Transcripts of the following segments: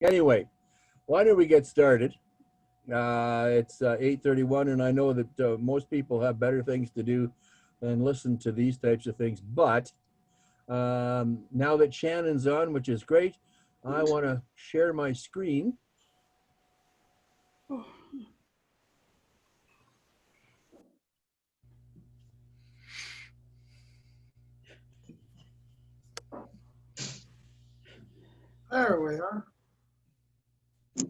Anyway, why don't we get started? It's 8:31, and I know that most people have better things to do than listen to these types of things. But now that Shannon's on, which is great, I want to share my screen. There we are. Come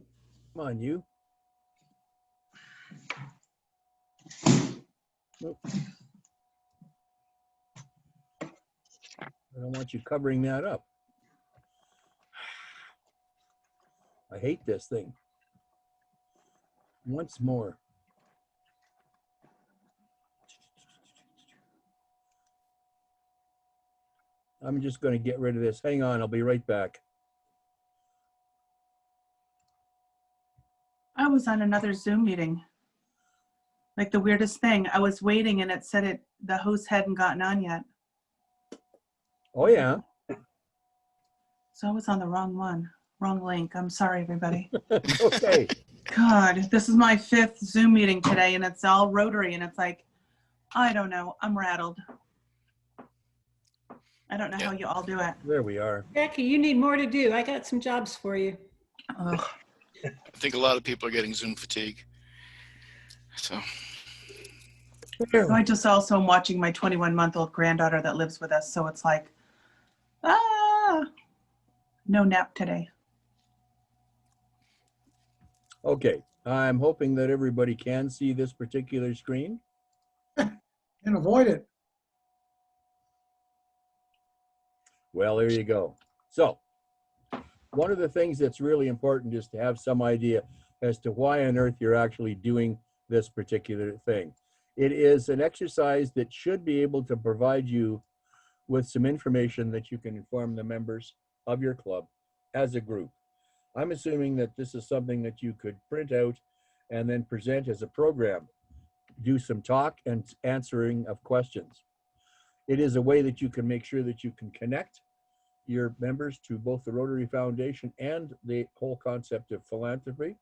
on, you. Nope. I don't want you covering that up. I hate this thing. Once more. I'm just going to get rid of this. Hang on, I'll be right back. I was on another Zoom meeting. Like the weirdest thing. I was waiting and it said the host hadn't gotten on yet. Oh, yeah. So I was on the wrong one. Wrong link. I'm sorry, everybody. Okay. God, this is my 5th Zoom meeting today and it's all rotary and it's like, I don't know. I'm rattled. I don't know how you all do it. There we are. Jackie, you need more to do. I got some jobs for you. Ugh. I think a lot of people are getting Zoom fatigue. So So I just also am watching my 21-month-old granddaughter that lives with us. So it's like, no nap today. Okay, I'm hoping that everybody can see this particular screen. Can't avoid it. Well, there you go. So, one of the things that's really important is to have some idea as to why on earth you're actually doing this particular thing. It is an exercise that should be able to provide you with some information that you can inform the members of your club as a group. I'm assuming that this is something that you could print out and then present as a program, do some talk and answering of questions. It is a way that you can make sure that you can connect your members to both the Rotary Foundation and the whole concept of philanthropy.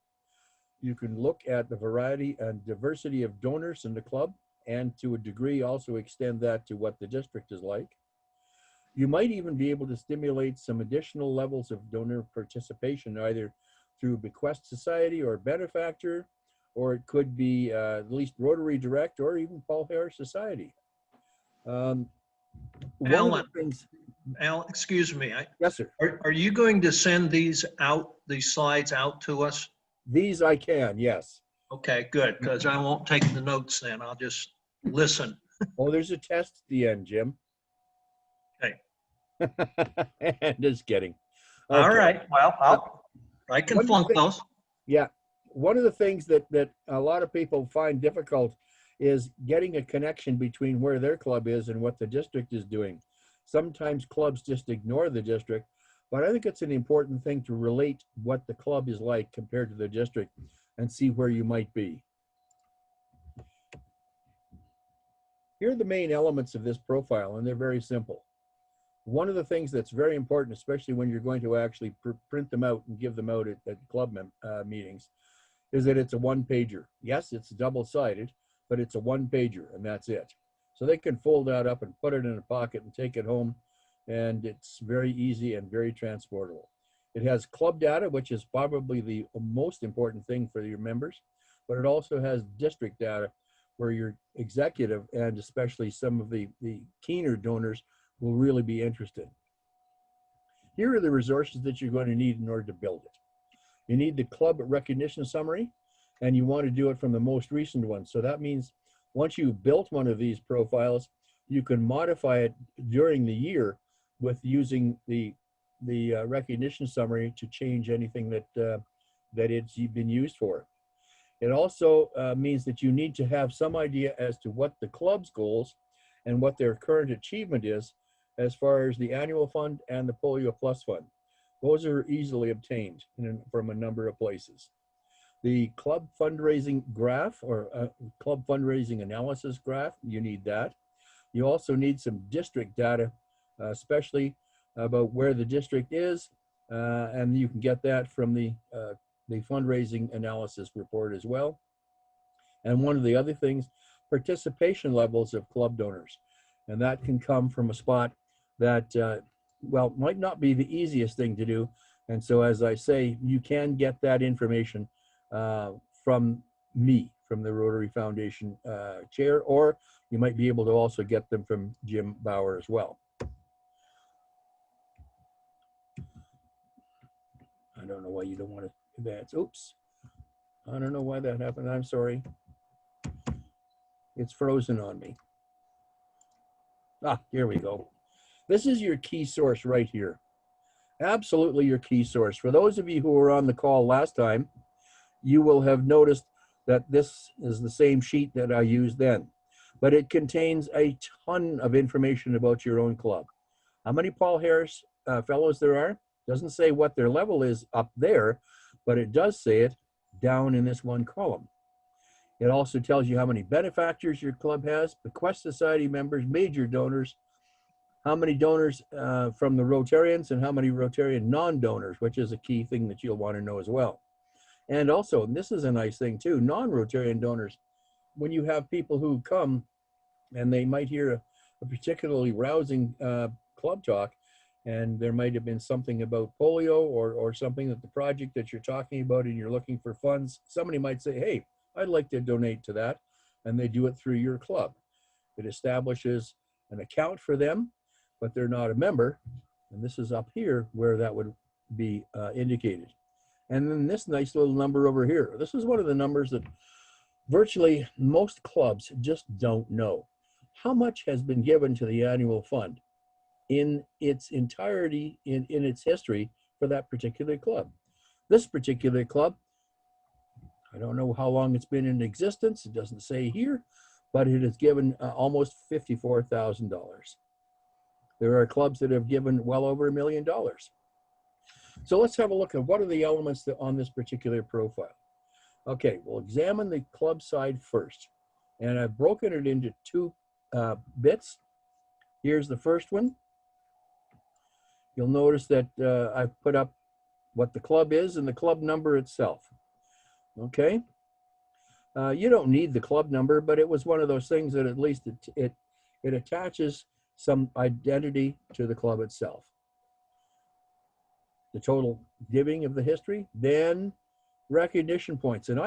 You can look at the variety and diversity of donors in the club and to a degree also extend that to what the district is like. You might even be able to stimulate some additional levels of donor participation, either through Bequest Society or Benefactor, or it could be at least Rotary Direct or even Paul Harris Society. Alan, excuse me. Yes, sir. Are you going to send these slides out to us? These I can, yes. Okay, good, because I won't take the notes then. I'll just listen. Oh, there's a test at the end, Jim. Okay. Just kidding. Okay. All right. Well, I can flunk those. Yeah. One of the things that a lot of people find difficult is getting a connection between where their club is and what the district is doing. Sometimes clubs just ignore the district, but I think it's an important thing to relate what the club is like compared to the district and see where you might be. Here are the main elements of this profile, and they're very simple. One of the things that's very important, especially when you're going to actually print them out and give them out at club meetings, is that it's a one-pager. Yes, it's double-sided, but it's a one-pager, and that's it. So they can fold that up and put it in a pocket and take it home, and it's very easy and very transportable. It has club data, which is probably the most important thing for your members, but it also has district data where your executive and especially some of the keener donors will really be interested. Here are the resources that you're going to need in order to build it. You need the club recognition summary, and you want to do it from the most recent one. So that means once you've built one of these profiles, you can modify it during the year with using the recognition summary to change anything that it's been used for. It also means that you need to have some idea as to what the club's goals and what their current achievement is as far as the annual fund and the Polio Plus Fund. Those are easily obtained from a number of places. The club fundraising graph or club fundraising analysis graph, you need that. You also need some district data, especially about where the district is And you can get that from the fundraising analysis report as well. And one of the other things, participation levels of club donors. And that can come from a spot that, well, might not be the easiest thing to do. And so, as I say, you can get that information from me, from the Rotary Foundation chair, or you might be able to also get them from Jim Bauer as well. I don't know why you don't want to advance. Oops. I don't know why that happened. I'm sorry. It's frozen on me. Ah, here we go. This is your key source right here. Absolutely your key source. For those of you who were on the call last time, you will have noticed that this is the same sheet that I used then, but it contains a ton of information about your own club. How many Paul Harris fellows there are? Doesn't say what their level is up there, but it does say it down in this one column. It also tells you how many benefactors your club has, bequest society members, major donors, how many donors from the Rotarians, and how many Rotarian non-donors, which is a key thing that you'll want to know as well. And also, and this is a nice thing too, non-Rotarian donors, when you have people who come and they might hear a particularly rousing club talk, and there might have been something about polio or something that the project that you're talking about and you're looking for funds, somebody might say, hey, I'd like to donate to that, and they do it through your club. It establishes an account for them, but they're not a member, and this is up here where that would be indicated. And then this nice little number over here. This is one of the numbers that virtually most clubs just don't know. How much has been given to the annual fund in its entirety, in its history for that particular club? This particular club, I don't know how long it's been in existence. It doesn't say here, but it has given almost $54,000. There are clubs that have given well over $1 million. So let's have a look at what are the elements that on this particular profile. Okay, we'll examine the club side first. And I've broken it into two bits. Here's the first one. You'll notice that I've put up what the club is and the club number itself. Okay. You don't need the club number, but it was one of those things that at least it attaches some identity to the club itself. The total giving of the history, then recognition points. And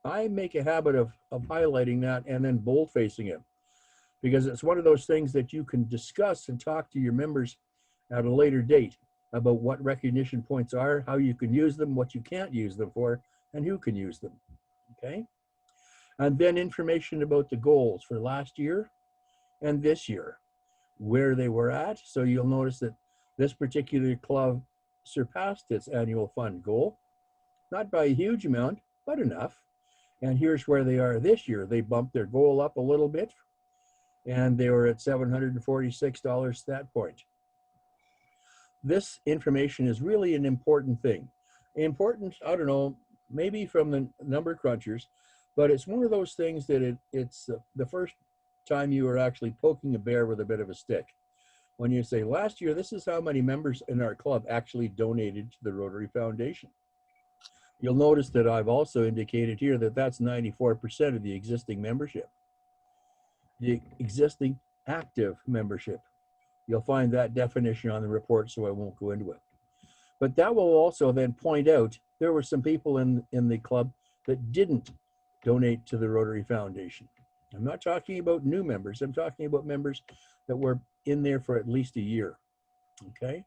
I make a habit of highlighting that and then bold facing it, because it's one of those things that you can discuss and talk to your members at a later date about what recognition points are, how you can use them, what you can't use them for, and who can use them, okay? And then information about the goals for last year and this year, where they were at. So you'll notice that this particular club surpassed its annual fund goal, not by a huge amount, but enough. And here's where they are this year. They bumped their goal up a little bit, and they were at $746 at that point. This information is really an important thing. Important, I don't know, maybe from the number crunchers, but it's one of those things that it's the first time you are actually poking a bear with a bit of a stick. When you say, last year, this is how many members in our club actually donated to the Rotary Foundation. You'll notice that I've also indicated here that that's 94% of the existing membership. The existing active membership. You'll find that definition on the report, so I won't go into it. But that will also then point out there were some people in the club that didn't donate to the Rotary Foundation. I'm not talking about new members. I'm talking about members that were in there for at least a year. Okay.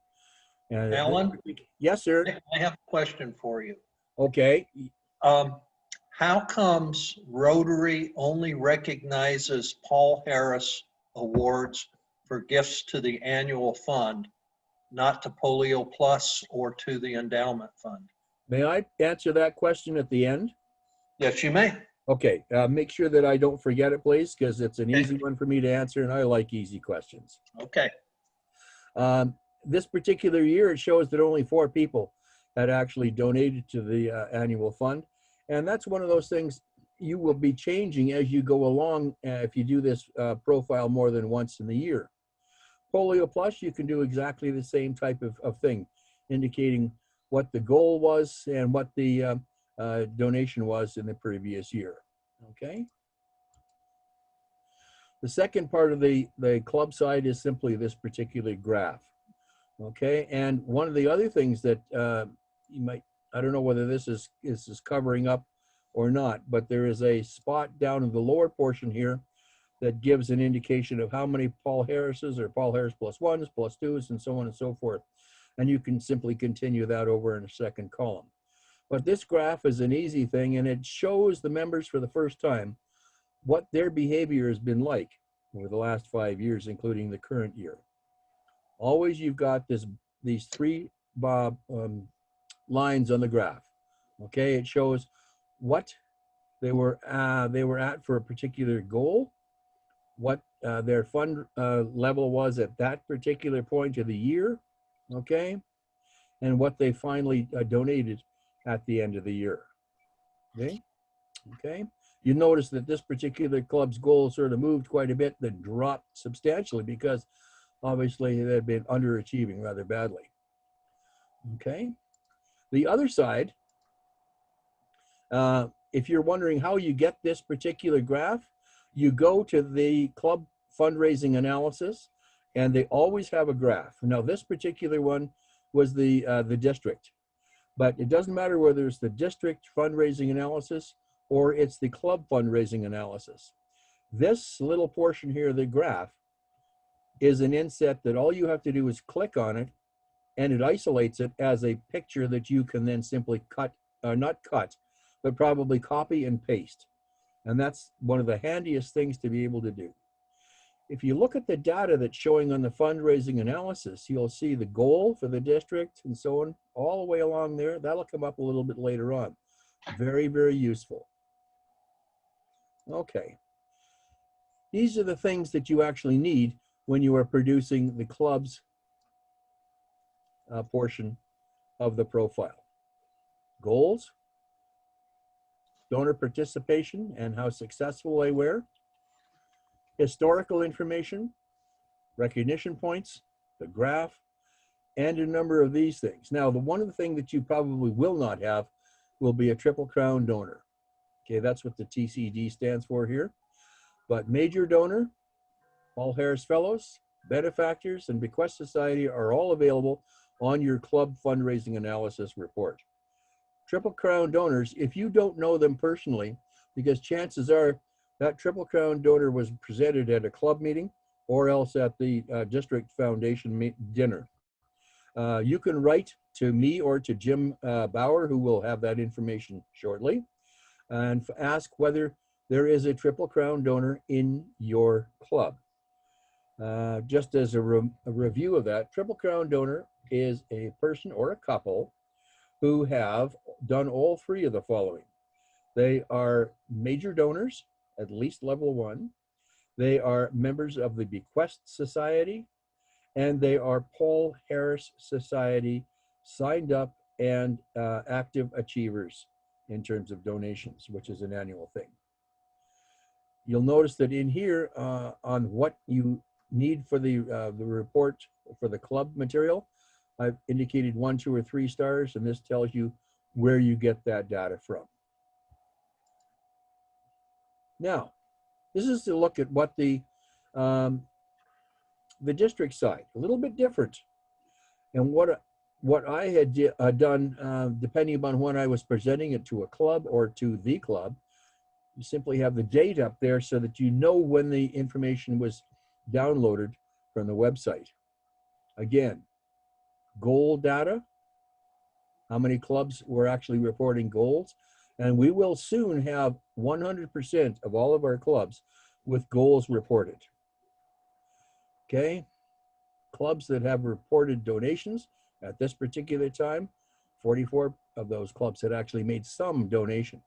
And Alan? Yes, sir. I have a question for you. Okay. How comes Rotary only recognizes Paul Harris awards for gifts to the annual fund, not to Polio Plus or to the endowment fund? May I answer that question at the end? Yes, you may. Okay, make sure that I don't forget it, please, because it's an easy one for me to answer, and I like easy questions. Okay. This particular year, it shows that only 4 people had actually donated to the annual fund, and that's one of those things you will be changing as you go along if you do this profile more than once in the year. Polio Plus, you can do exactly the same type of thing. indicating what the goal was and what the donation was in the previous year. Okay. The second part of the club side is simply this particular graph. Okay, and one of the other things that you might, I don't know whether this is covering up or not, but there is a spot down in the lower portion here that gives an indication of how many Paul Harrises or Paul Harris plus ones, plus twos, and so on and so forth. And you can simply continue that over in a second column. But this graph is an easy thing, and it shows the members for the first time what their behavior has been like over the last 5 years, including the current year. Always you've got these three lines on the graph. Okay, it shows what they were at for a particular goal, what their fund level was at that particular point of the year, okay, and what they finally donated at the end of the year. Okay. You notice that this particular club's goal sort of moved quite a bit, then dropped substantially because obviously they'd been underachieving rather badly. Okay. The other side, if you're wondering how you get this particular graph, you go to the club fundraising analysis, and they always have a graph. Now, this particular one was the district, but it doesn't matter whether it's the district fundraising analysis or it's the club fundraising analysis. This little portion here, the graph, is an inset that all you have to do is click on it, and it isolates it as a picture that you can then simply not cut, but probably copy and paste. And that's one of the handiest things to be able to do. If you look at the data that's showing on the fundraising analysis, you'll see the goal for the district and so on, all the way along there. That'll come up a little bit later on. Very, very useful. Okay. These are the things that you actually need when you are producing the club's portion of the profile. Goals, donor participation and how successful they were, historical information, recognition points, the graph, and a number of these things. Now, one of the things that you probably will not have will be a Triple Crown donor. Okay, that's what the TCD stands for here. But major donor, Paul Harris Fellows, benefactors, and bequest society are all available on your club fundraising analysis report. Triple Crown donors, if you don't know them personally, because chances are that Triple Crown donor was presented at a club meeting or else at the district foundation dinner. You can write to me or to Jim Bauer, who will have that information shortly, and ask whether there is a Triple Crown donor in your club. Just as a review of that, Triple Crown donor is a person or a couple who have done all three of the following. They are major donors, at least level 1. They are members of the Bequest Society, and they are Paul Harris Society signed up and active achievers in terms of donations, which is an annual thing. You'll notice that in here on what you need for the report for the club material, I've indicated 1, 2, or 3 stars, and this tells you where you get that data from. Now, this is to look at what the district side, a little bit different. And what I had done, depending upon when I was presenting it to a club or to the club, you simply have the date up there so that you know when the information was downloaded from the website. Again, goal data, how many clubs were actually reporting goals, and we will soon have 100% of all of our clubs with goals reported. Okay, clubs that have reported donations at this particular time, 44 of those clubs had actually made some donation.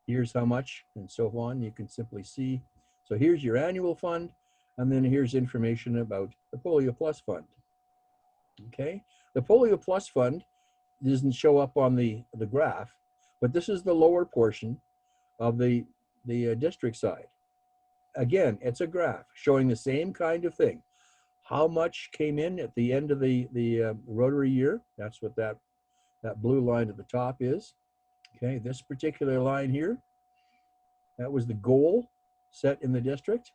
Here's how much, and so on. You can simply see. So here's your annual fund, and then here's information about the Polio Plus Fund. Okay, the Polio Plus Fund doesn't show up on the graph, but this is the lower portion of the district side. Again, it's a graph showing the same kind of thing. how much came in at the end of the Rotary year. That's what that blue line at the top is. Okay, this particular line here, that was the goal set in the district.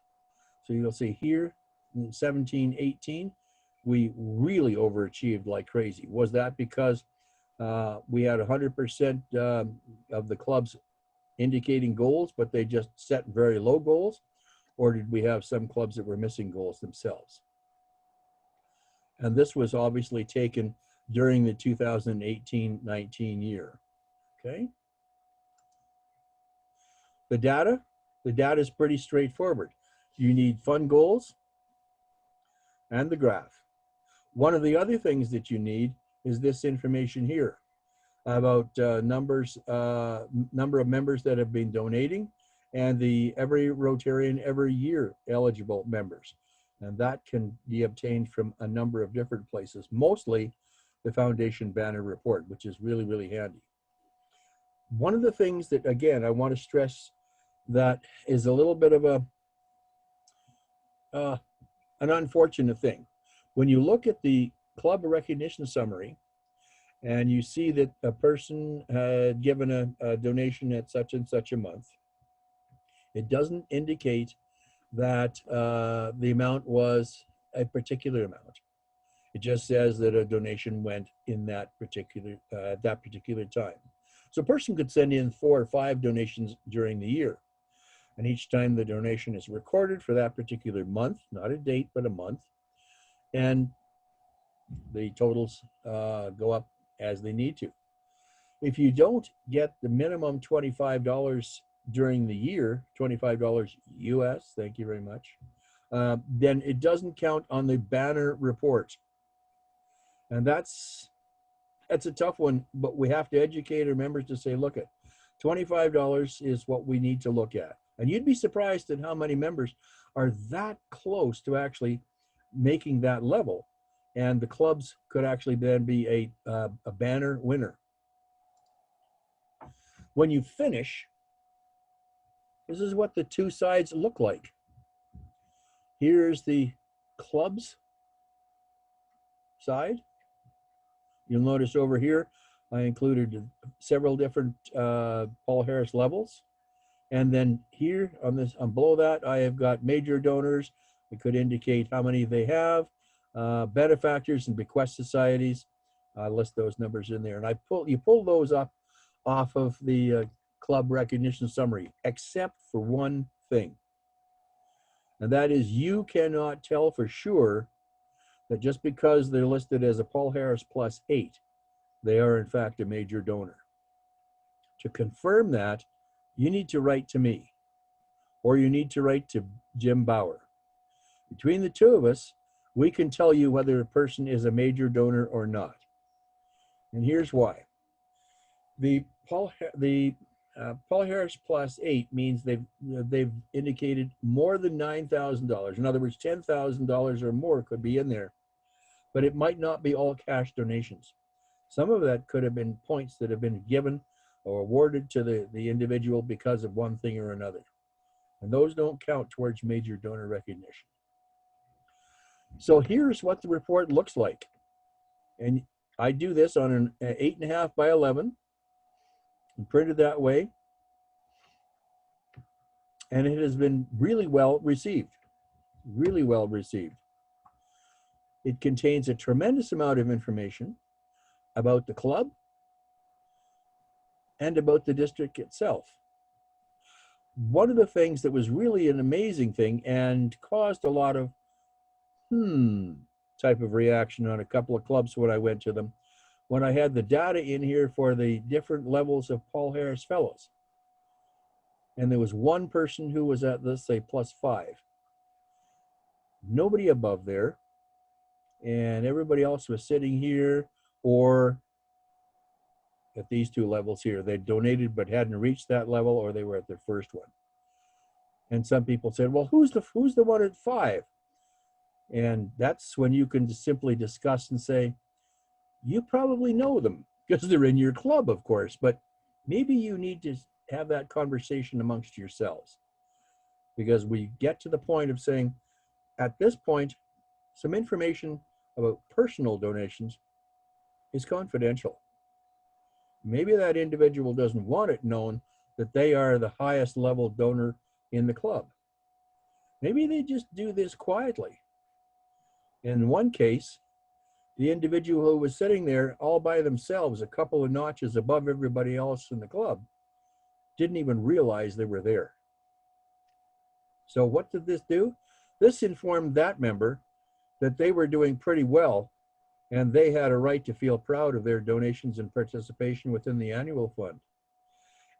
So you'll see here in 17, 18, we really overachieved like crazy. Was that because we had 100% of the clubs indicating goals, but they just set very low goals? Or did we have some clubs that were missing goals themselves? And this was obviously taken during the 2018-19 year, okay? The data is pretty straightforward. You need fund goals and the graph. One of the other things that you need is this information here about number of members that have been donating and the every Rotarian every year eligible members. And that can be obtained from a number of different places, mostly the Foundation Banner Report, which is really, really handy. One of the things that, again, I want to stress that is a little bit of an unfortunate thing. When you look at the club recognition summary and you see that a person had given a donation at such and such a month, it doesn't indicate that the amount was a particular amount. It just says that a donation went in that particular time. So a person could send in 4 or 5 donations during the year. And each time the donation is recorded for that particular month, not a date, but a month. And the totals go up as they need to. If you don't get the minimum $25 during the year, $25 US, thank you very much, then it doesn't count on the banner report. And that's a tough one, but we have to educate our members to say, look, at $25 is what we need to look at. And you'd be surprised at how many members are that close to actually making that level. And the clubs could actually then be a banner winner. When you finish, this is what the 2 sides look like. Here's the clubs side. You'll notice over here, I included several different Paul Harris levels. And then here on this, below that, I have got major donors. It could indicate how many they have, benefactors and bequest societies. I list those numbers in there. And you pull those up off of the club recognition summary, except for one thing. And that is you cannot tell for sure that just because they're listed as a Paul Harris plus 8, they are in fact a major donor. To confirm that, you need to write to me, or you need to write to Jim Bauer. Between the 2 of us, we can tell you whether a person is a major donor or not. And here's why. The Paul Harris plus 8 means they've indicated more than $9,000. In other words, $10,000 or more could be in there, but it might not be all cash donations. Some of that could have been points that have been given or awarded to the individual because of one thing or another. And those don't count towards major donor recognition. So here's what the report looks like. And I do this on an 8.5 by 11 and printed that way. And it has been really well received, really well received. It contains a tremendous amount of information about the club and about the district itself. One of the things that was really an amazing thing and caused a lot of type of reaction on a couple of clubs when I went to them, when I had the data in here for the different levels of Paul Harris Fellows. And there was one person who was at, let's say, +5. Nobody above there. And everybody else was sitting here or at these 2 levels here. They donated but hadn't reached that level, or they were at their first one. And some people said, well, who's the one at 5? And that's when you can just simply discuss and say, you probably know them because they're in your club, of course, but maybe you need to have that conversation amongst yourselves, because we get to the point of saying, at this point, some information about personal donations is confidential. Maybe that individual doesn't want it known that they are the highest level donor in the club. Maybe they just do this quietly. In one case, the individual who was sitting there all by themselves, a couple of notches above everybody else in the club, didn't even realize they were there. So what did this do? This informed that member that they were doing pretty well and they had a right to feel proud of their donations and participation within the annual fund.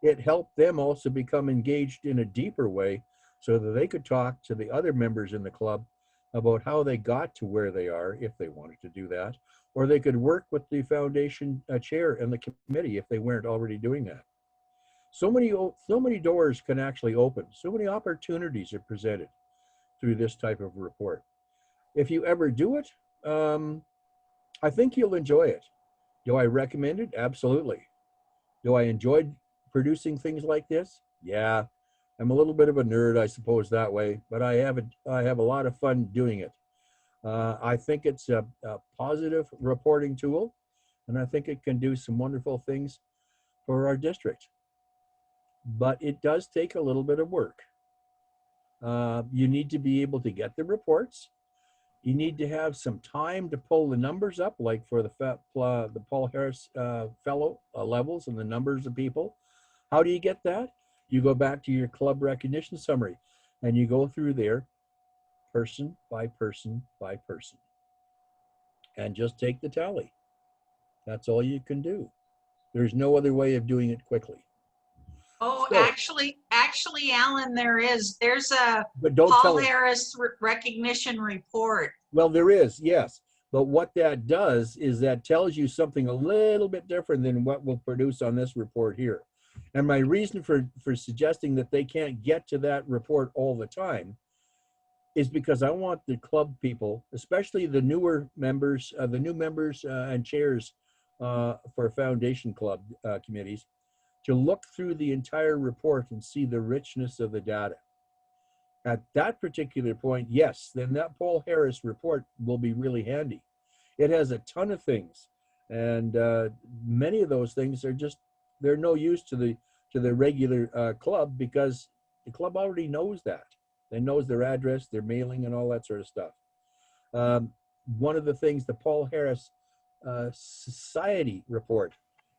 It helped them also become engaged in a deeper way so that they could talk to the other members in the club about how they got to where they are, if they wanted to do that, or they could work with the foundation chair and the committee if they weren't already doing that. So many doors can actually open. So many opportunities are presented through this type of report. If you ever do it, I think you'll enjoy it. Do I recommend it? Absolutely. Do I enjoy producing things like this? Yeah. I'm a little bit of a nerd, I suppose, that way, but I have a lot of fun doing it. I think it's a positive reporting tool, and I think it can do some wonderful things for our district. But it does take a little bit of work. You need to be able to get the reports. You need to have some time to pull the numbers up, like for the Paul Harris Fellow levels and the numbers of people. How do you get that? You go back to your club recognition summary and you go through there person by person by person and just take the tally. That's all you can do. There's no other way of doing it quickly. Oh, So, actually, Alan, there's a but don't Paul tell them. Harris recognition report. Well, there is, yes. But what that does is that tells you something a little bit different than what we'll produce on this report here. And my reason for suggesting that they can't get to that report all the time is because I want the club people, especially the newer members, the new members and chairs for foundation club committees, to look through the entire report and see the richness of the data. At that particular point, yes, then that Paul Harris report will be really handy. It has a ton of things, and many of those things are just, they're no use to the regular club because the club already knows that. They knows their address, their mailing, and all that sort of stuff. One of the things, the Paul Harris Society report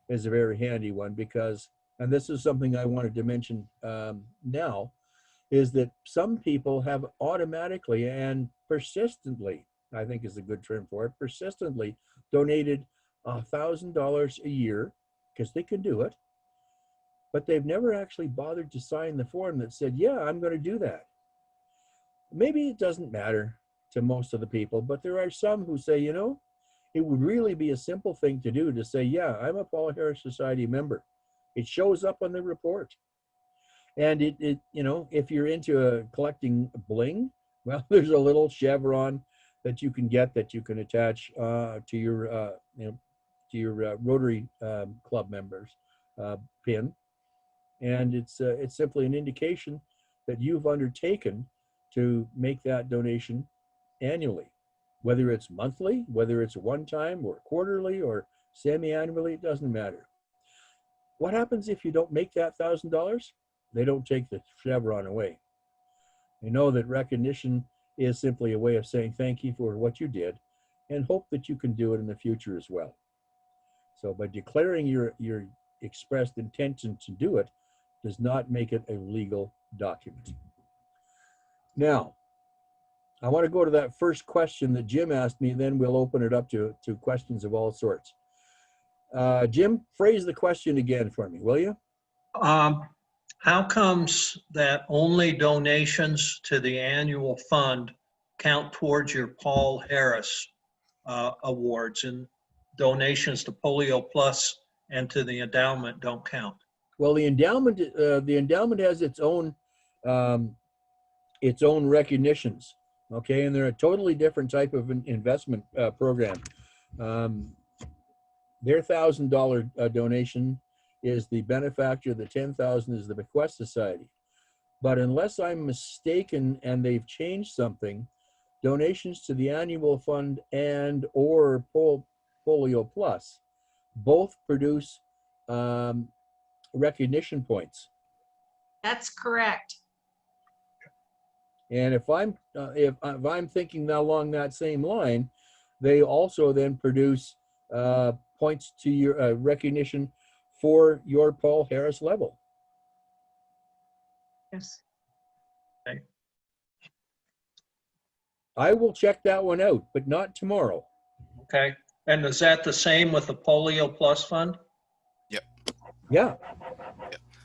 is a very handy one because, and this is something I wanted to mention now, is that some people have automatically and persistently, I think is a good term for it, persistently donated $1,000 a year because they can do it, but they've never actually bothered to sign the form that said, yeah, I'm going to do that. Maybe it doesn't matter to most of the people, but there are some who say, you know, it would really be a simple thing to do to say, yeah, I'm a Paul Harris Society member. It shows up on the report. And it you know, if you're into collecting bling, well, there's a little chevron that you can get that you can attach to your Rotary Club members pin, and it's simply an indication that you've undertaken to make that donation annually, whether it's monthly, whether it's one time or quarterly or semi-annually, it doesn't matter. What happens if you don't make that $1,000? They don't take the chevron away. They know that recognition is simply a way of saying thank you for what you did and hope that you can do it in the future as well. So by declaring your expressed intention to do it does not make it a legal document. Now, I want to go to that first question that Jim asked me, then we'll open it up to questions of all sorts. Jim, phrase the question again for me, will you? How comes that only donations to the annual fund count towards your Paul Harris awards, and donations to Polio Plus and to the endowment don't count? Well, the endowment has its own recognitions, okay, and they're a totally different type of an investment program. Their $1,000 donation is the benefactor, the 10,000 is the bequest society. But unless I'm mistaken and they've changed something, donations to the annual fund and or Polio Plus both produce recognition points. That's correct. And if I'm thinking along that same line, they also then produce points to your recognition for your Paul Harris level. Yes. I will check that one out, but not tomorrow. Okay. And is that the same with the Polio Plus Fund? Yeah.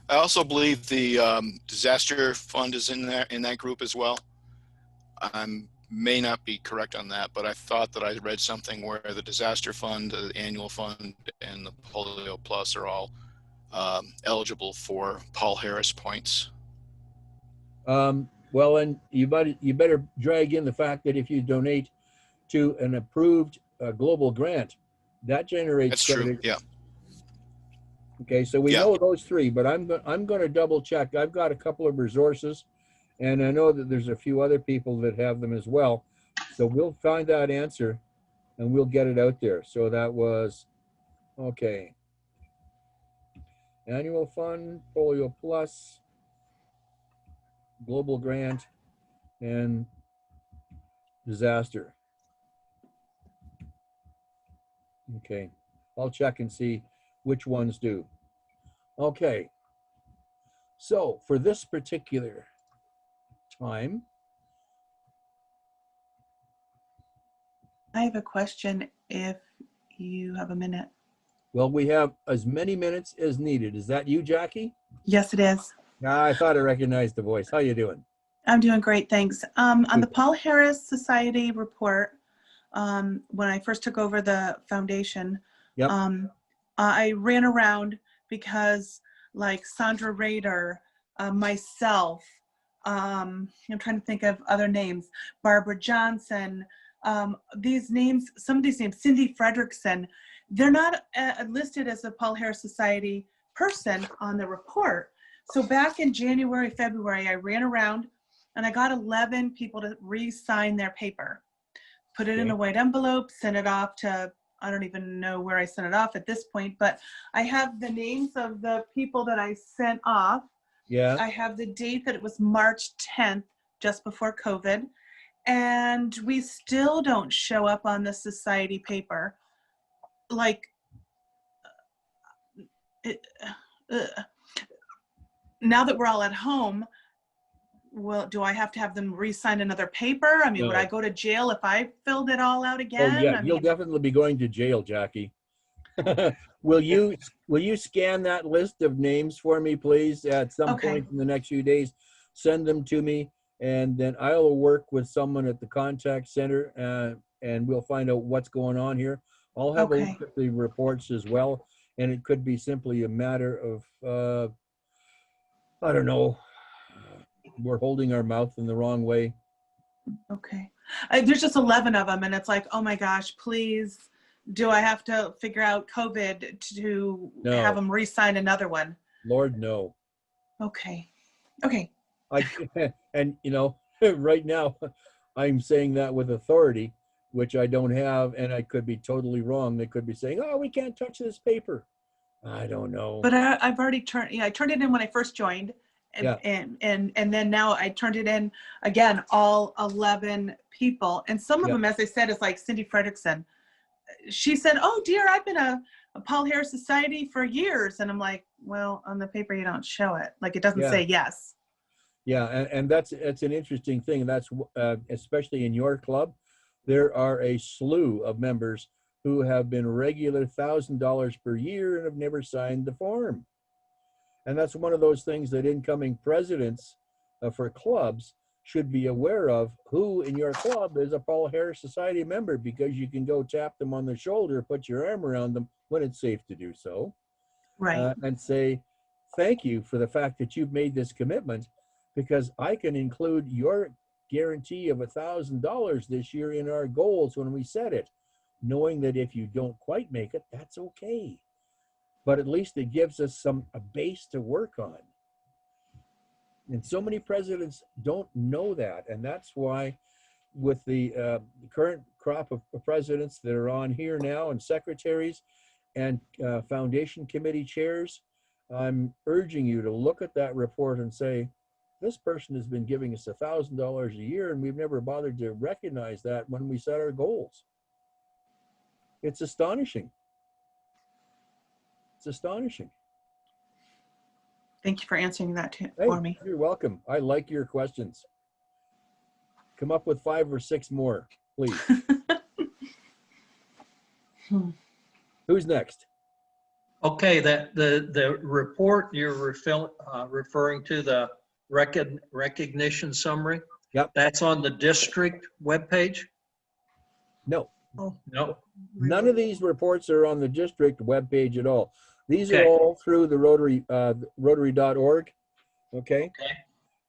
I also believe the disaster fund is in there, in that group as well. I may not be correct on that, but I thought that I read something where the disaster fund, the annual fund, and the Polio Plus are all eligible for Paul Harris points. Well, and you better drag in the fact that if you donate to an approved global grant, that generates That's true. credit. Yeah. Okay, so we Yeah. know those three, but I'm going to double check. I've got a couple of resources, and I know that there's a few other people that have them as well. So we'll find that answer, and we'll get it out there. So that was okay. Annual fund, Polio Plus, global grant, and disaster. Okay, I'll check and see which ones do. Okay, so for this particular time, I have a question if you have a minute. well, we have as many minutes as needed. Is that you, Jackie? Yes, it is. I thought I recognized the voice. How you doing? I'm doing great, thanks. On the Good. Paul Harris Society report, when I first took over the foundation, Yep. I ran around because like Sandra Rader, myself, I'm trying to think of other names, Barbara Johnson, these names, some of these names, Cindy Frederickson, they're not listed as a Paul Harris Society person on the report. So back in January, February, I ran around and I got 11 people to re-sign their paper, put it in Okay. a white envelope, send it off to, I don't even know where I sent it off at this point, but I have the names of the people that I sent off. Yeah. I have the date that it was March 10th, just before COVID, and we still don't show up on the society paper. Like, now that we're all at home, well, do I have to have them re-sign another paper? I mean, would No. I go to jail if I filled it all out Oh again? yeah, I you'll mean, definitely be going to jail, Jackie. Will you scan that list of names for me, please, at some Okay. point in the next few days? Send them to me, and then I'll work with someone at the contact center, and we'll find out what's going on here. I'll have a Okay. look at the reports as well, and it could be simply a matter of I don't know, we're holding our mouth in the wrong way. Okay. There's just 11 of them, and it's like, oh my gosh, please, do I have to figure out COVID to No. have them re-sign another one? Lord, no. Okay. Okay. And you know, right now I'm saying that with authority, which I don't have, and I could be totally wrong. They could be saying, oh, we can't touch this paper. I don't know. But I've already I turned it in when I first joined. And, Yeah. and then now I turned it in again, all 11 people. And some of Yeah. them, as I said, is like Cindy Frederickson. She said, oh dear, I've been a Paul Harris Society for years. And I'm like, well, on the paper, you don't show it. Like, it doesn't Yeah. say yes. Yeah, and that's an interesting thing. And that's especially in your club, there are a slew of members who have been regular $1,000 per year and have never signed the form. And that's one of those things that incoming presidents for clubs should be aware of, who in your club is a Paul Harris Society member, because you can go tap them on the shoulder, put your arm around them when it's safe to do so, Right. and say, thank you for the fact that you've made this commitment, because I can include your guarantee of $1,000 this year in our goals when we set it, knowing that if you don't quite make it, that's okay. But at least it gives us a base to work on. And so many presidents don't know that. And that's why with the current crop of presidents that are on here now and secretaries and foundation committee chairs, I'm urging you to look at that report and say, this person has been giving us $1,000 a year and we've never bothered to recognize that when we set our goals. It's astonishing. It's astonishing. Thank you for answering that too, Hey, for me. you're welcome. I like your questions. Come up with 5 or 6 more, please. Who's next? Okay, the report you're referring to, the recognition summary? Yep. That's on the district webpage? No, No? none of these reports are on the district webpage at all. These are Okay. all through the Rotary.org. Okay. Okay.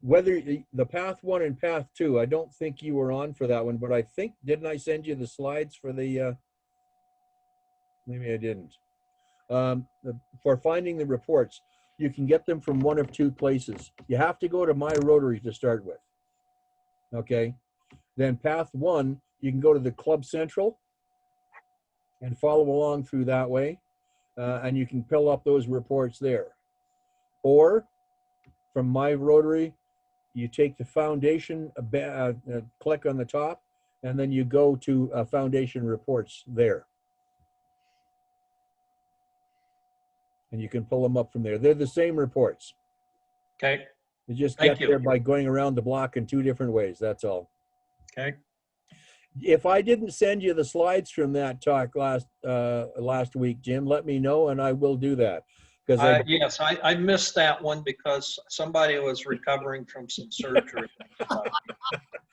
Whether the path 1 and path 2, I don't think you were on for that one, but I think, didn't I send you the slides for the, maybe I didn't. For finding the reports, you can get them from one of 2 places. You have to go to My Rotary to start with. Okay. Then path 1, you can go to the Club Central and follow along through that way. And you can fill up those reports there. Or from My Rotary, you take the foundation, click on the top, and then you go to foundation reports there. And you can pull them up from there. They're the same reports. Okay, You just Thank get you. there by going around the block in 2 different ways. That's all. okay. If I didn't send you the slides from that talk last week, Jim, let me know and I will do that. Because Yes, I missed that one because somebody was recovering from some surgery.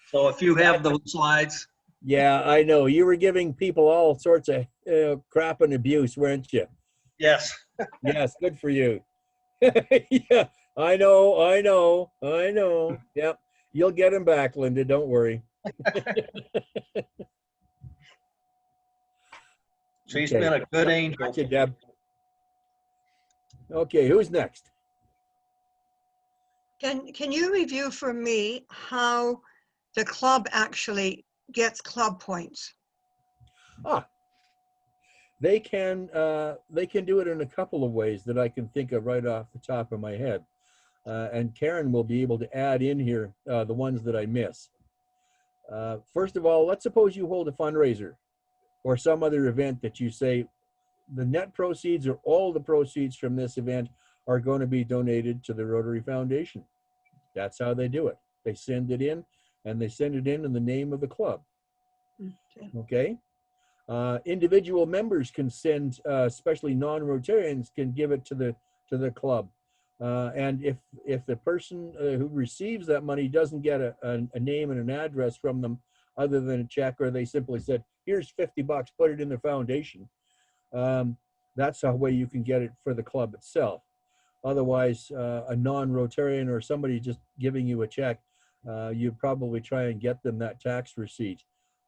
So if you have those slides, yeah, I know you were giving people all sorts of crap and abuse, weren't you? yes. Yes, good for you. Yeah, I know. Yep, you'll get them back, Linda. Don't worry. She's Okay. been a good angel. Gotcha, Deb. Okay, who's next? Can you review for me how the club actually gets club points? They can do it in a couple of ways that I can think of right off the top of my head. And Karen will be able to add in here the ones that I miss. First of all, let's suppose you hold a fundraiser or some other event that you say the net proceeds or all the proceeds from this event are going to be donated to the Rotary Foundation. That's how they do it. They send it in and they send it in the name of the club. Okay. Individual members can send, especially non-Rotarians can give it to the club. And if the person who receives that money doesn't get a name and an address from them other than a check, or they simply said, here's $50, put it in the foundation. That's a way you can get it for the club itself. Otherwise, a non-Rotarian or somebody just giving you a check, you'd probably try and get them that tax receipt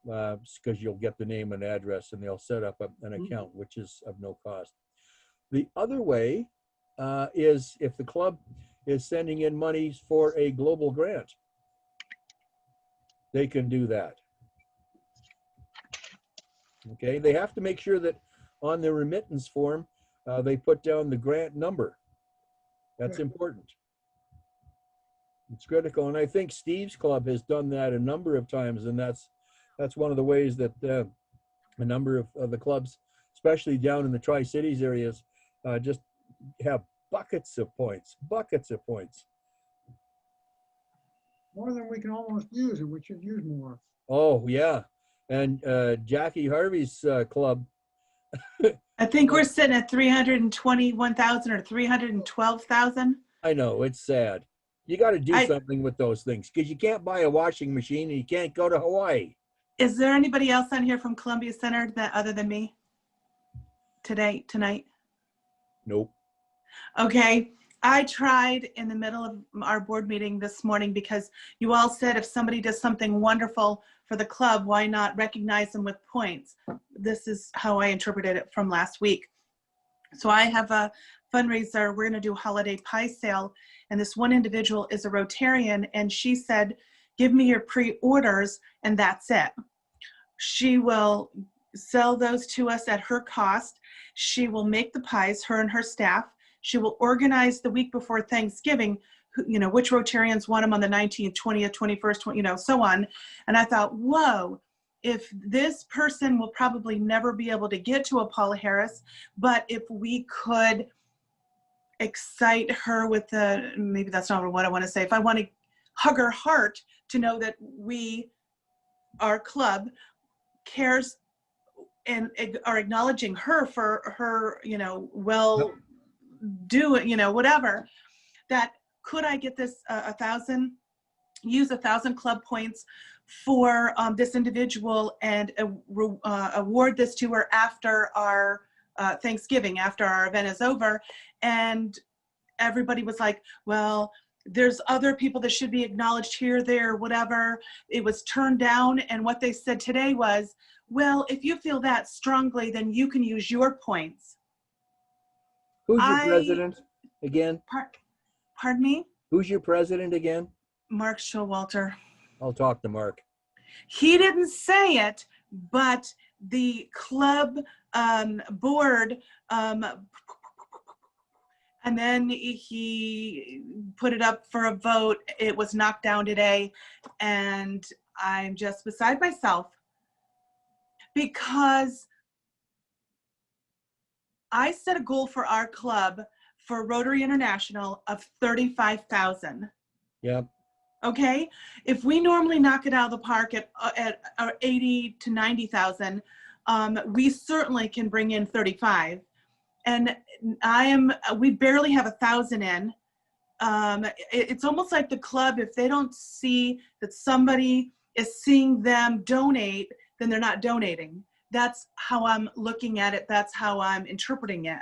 because you'll get the name and address and they'll set up an account, which is of no cost. The other way is if the club is sending in money for a global grant, they can do that. Okay, they have to make sure that on the remittance form, they put down the grant number. That's important. It's critical. And I think Steve's club has done that a number of times. And that's one of the ways that a number of the clubs, especially down in the Tri-Cities areas, just have buckets of points. More than we can almost use, and we should use more. Oh, yeah. And Jackie Harvey's club. I think we're sitting at 321,000 or 312,000. I know, it's sad. You got to do something with those things because you can't buy a washing machine and you can't go to Hawaii. Is there anybody else on here from Columbia Center that other than me tonight? Nope. Okay. I tried in the middle of our board meeting this morning because you all said if somebody does something wonderful for the club, why not recognize them with points? This is how I interpreted it from last week. So I have a fundraiser. We're going to do a holiday pie sale. And this one individual is a Rotarian. And she said, give me your pre-orders, and that's it. She will sell those to us at her cost. She will make the pies, her and her staff. She will organize the week before Thanksgiving, which Rotarians want them on the 19th, 20th, 21st, so on. And I thought, whoa, if this person will probably never be able to get to a Paula Harris, but if we could excite her with maybe that's not what I want to say. If I want to hug her heart to know that our club cares and are acknowledging her for her, well doing, whatever, that could I get this 1,000, use 1,000 club points for this individual and award this to her after our Thanksgiving, after our event is over. And everybody was like, well, there's other people that should be acknowledged here, there, whatever. It was turned down. And what they said today was, well, if you feel that strongly, then you can use your points. Who's your president again? Pardon me? Who's your president again? Mark Showalter. I'll talk to Mark. He didn't say it, but the club board, and then he put it up for a vote. It was knocked down today, and I'm just beside myself because I set a goal for our club for Rotary International of 35,000. Yep. Okay, if we normally knock it out of the park at 80 to 90,000, we certainly can bring in 35. And we barely have 1,000 in. It's almost like the club, if they don't see that somebody is seeing them donate, then they're not donating. That's how I'm looking at it. That's how I'm interpreting it.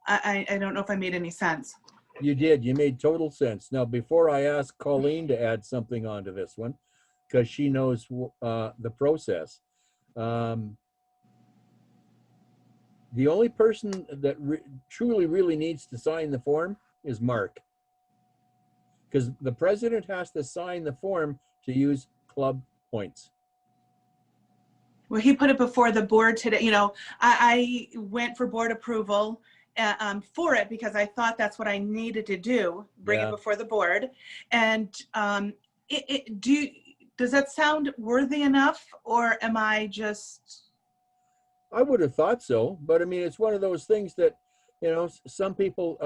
I don't know if I made any sense. You did. You made total sense. Now, before I ask Colleen to add something onto this one, because she knows the process, the only person that truly really needs to sign the form is Mark, because the president has to sign the form to use club points. Well, he put it before the board today. I went for board approval for it because I thought that's what I needed to do, bring it before the board. And does that sound worthy enough, or am I just? I would have thought so, but I mean, it's one of those things that, some people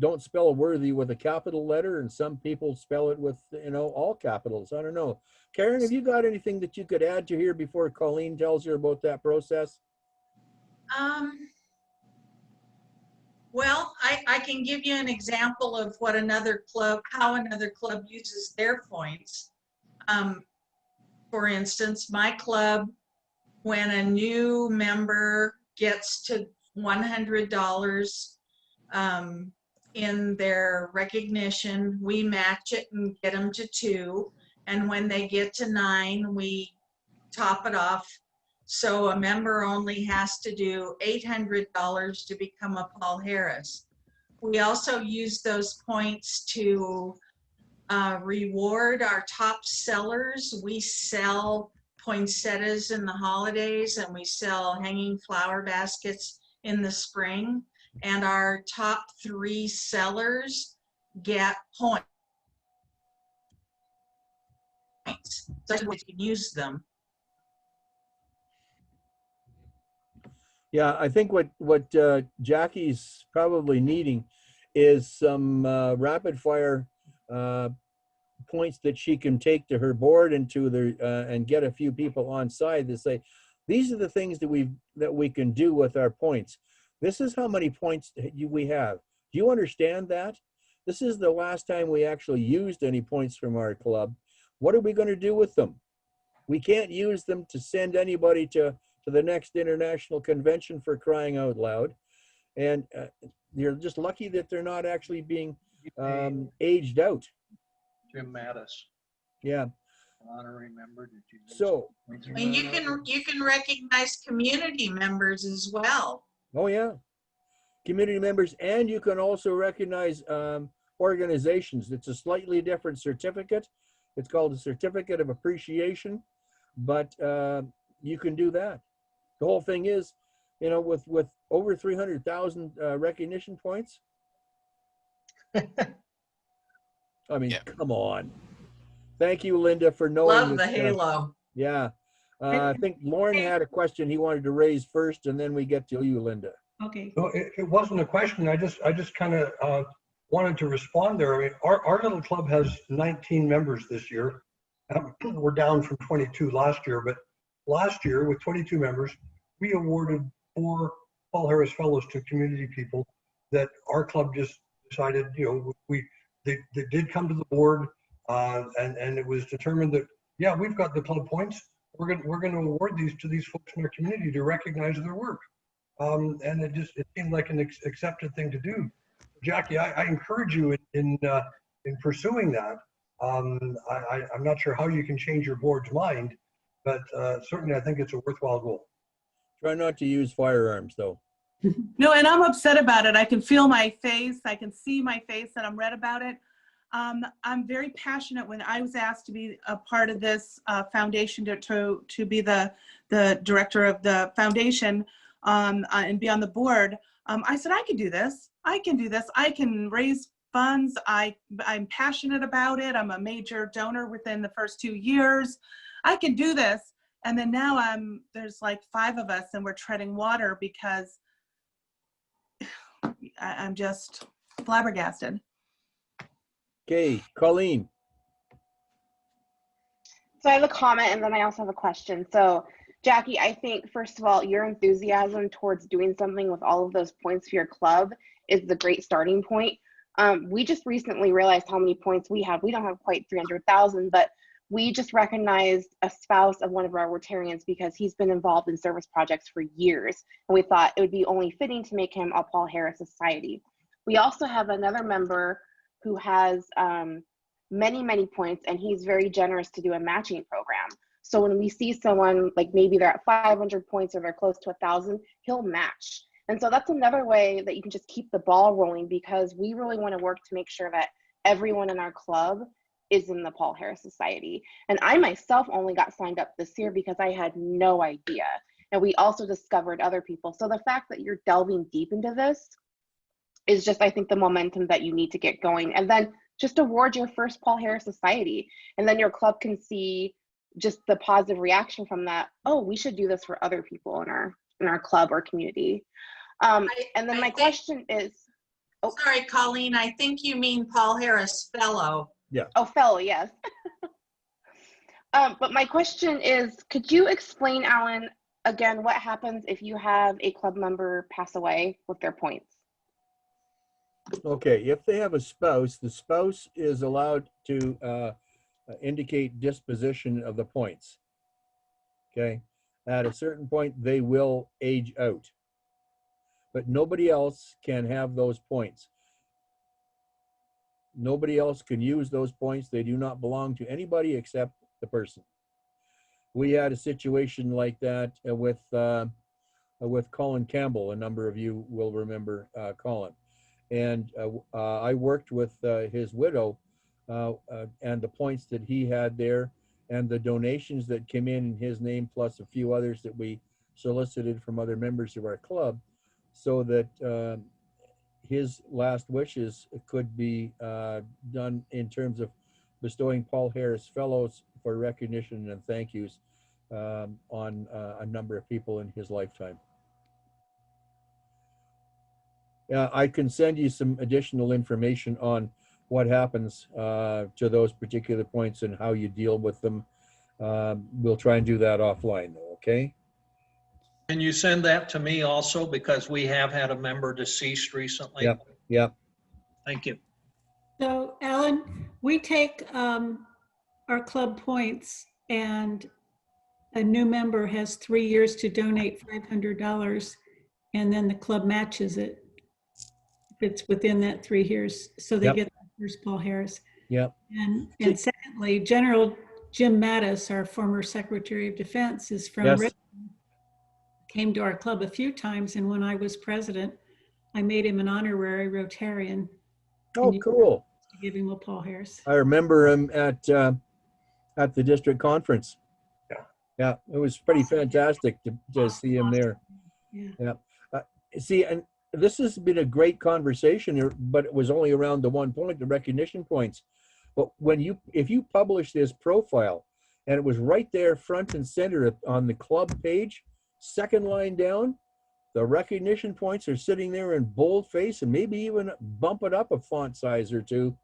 don't spell worthy with a capital letter, and some people spell it with, all capitals. I don't know. Karen, have you got anything that you could add to here before Colleen tells her about that process? Well, I can give you an example of how another club uses their points. For instance, my club, when a new member gets to $100 in their recognition, we match it and get them to 2. And when they get to 9, we top it off. So a member only has to do $800 to become a Paul Harris. We also use those points to reward our top sellers. We sell poinsettias in the holidays, and we sell hanging flower baskets in the spring. And our top 3 sellers get points. So we can use them. Yeah, I think what Jackie's probably needing is some rapid fire points that she can take to her board and to and get a few people on side to say, these are the things that we can do with our points. This is how many points we have. Do you understand that? This is the last time we actually used any points from our club. What are we going to do with them? We can't use them to send anybody to the next international convention, for crying out loud. And you're just lucky that they're not actually being aged out. Jim Mattis, Yeah. honorary member. Did you? So. I mean, you can recognize community members as well. Oh yeah, community members, and you can also recognize organizations. It's a slightly different certificate. It's called a certificate of appreciation, but you can do that. The whole thing is, you know, with over 300,000 recognition points. I mean, Yeah. come on. Thank you, Linda, for knowing Love the that, halo. yeah. I think Lauren had a question he wanted to raise first, and then we get to you, Linda. Okay. No, it wasn't a question. I just kind of wanted to respond there. I mean, our little club has 19 members this year. We're down from 22 last year, but last year with 22 members, we awarded 4 Paul Harris Fellows to community people that our club just decided, you know, they did come to the board, and it was determined that, yeah, we've got the club points. We're going to award these to these folks in our community to recognize their work. And it seemed like an accepted thing to do. Jackie, I encourage you in pursuing that. I'm not sure how you can change your board's mind, but certainly I think it's a worthwhile goal. Try not to use firearms, though. No, and I'm upset about it. I can feel my face. I can see my face that I'm red about it. I'm very passionate. When I was asked to be a part of this foundation, to be the director of the foundation and be on the board, I said, I can do this. I can do this. I can raise funds. I'm passionate about it. I'm a major donor within the first 2 years. I can do this. And then now there's like 5 of us and we're treading water because I'm just flabbergasted. Okay, Colleen. So I have a comment and then I also have a question. So Jackie, I think first of all, your enthusiasm towards doing something with all of those points for your club is the great starting point. We just recently realized how many points we have. We don't have quite 300,000, but we just recognized a spouse of one of our Rotarians because he's been involved in service projects for years. And we thought it would be only fitting to make him a Paul Harris Society. We also have another member who has many, many points, and he's very generous to do a matching program. So when we see someone, like maybe they're at 500 points or they're close to 1,000, he'll match. And so that's another way that you can just keep the ball rolling, because we really want to work to make sure that everyone in our club is in the Paul Harris Society. And I myself only got signed up this year because I had no idea. And we also discovered other people. So the fact that you're delving deep into this is just, I think, the momentum that you need to get going. And then just award your first Paul Harris Society. And then your club can see just the positive reaction from that. Oh, we should do this for other people in our club or community. And then my question is, oh, sorry, Colleen, I think you mean Paul Harris Fellow. Yeah. Oh, fellow, yes. But my question is, could you explain, Alan, again, what happens if you have a club member pass away with their points? Okay, if they have a spouse, the spouse is allowed to indicate disposition of the points. Okay, at a certain point, they will age out, but nobody else can have those points. Nobody else can use those points. They do not belong to anybody except the person. We had a situation like that with Colin Campbell. A number of you will remember Colin. And I worked with his widow and the points that he had there and the donations that came in his name, plus a few others that we solicited from other members of our club, so that his last wishes could be done in terms of bestowing Paul Harris Fellows for recognition and thank yous on a number of people in his lifetime. I can send you some additional information on what happens to those particular points and how you deal with them. We'll try and do that offline though, okay? Can you send that to me also, because we have had a member deceased recently? Yep, yep. Thank you. So Alan, we take our club points, and a new member has 3 years to donate $500, and then the club matches it if it's within that 3 years. So they Yep. get their first Paul Harris. Yep. And secondly, General Jim Mattis, our former Secretary of Defense, is from Yes. Richmond. Came to our club a few times, and when I was president, I made him an honorary Rotarian. Oh, cool. To give him a Paul Harris. I remember him at at the district conference. Yeah. Yeah, it was pretty fantastic to see him there. Yeah. Yeah. See, and this has been a great conversation, but it was only around the one point, the recognition points. But if you publish this profile, and it was right there front and center on the club page, second line down, the recognition points are sitting there in boldface and maybe even bump it up a font size or two.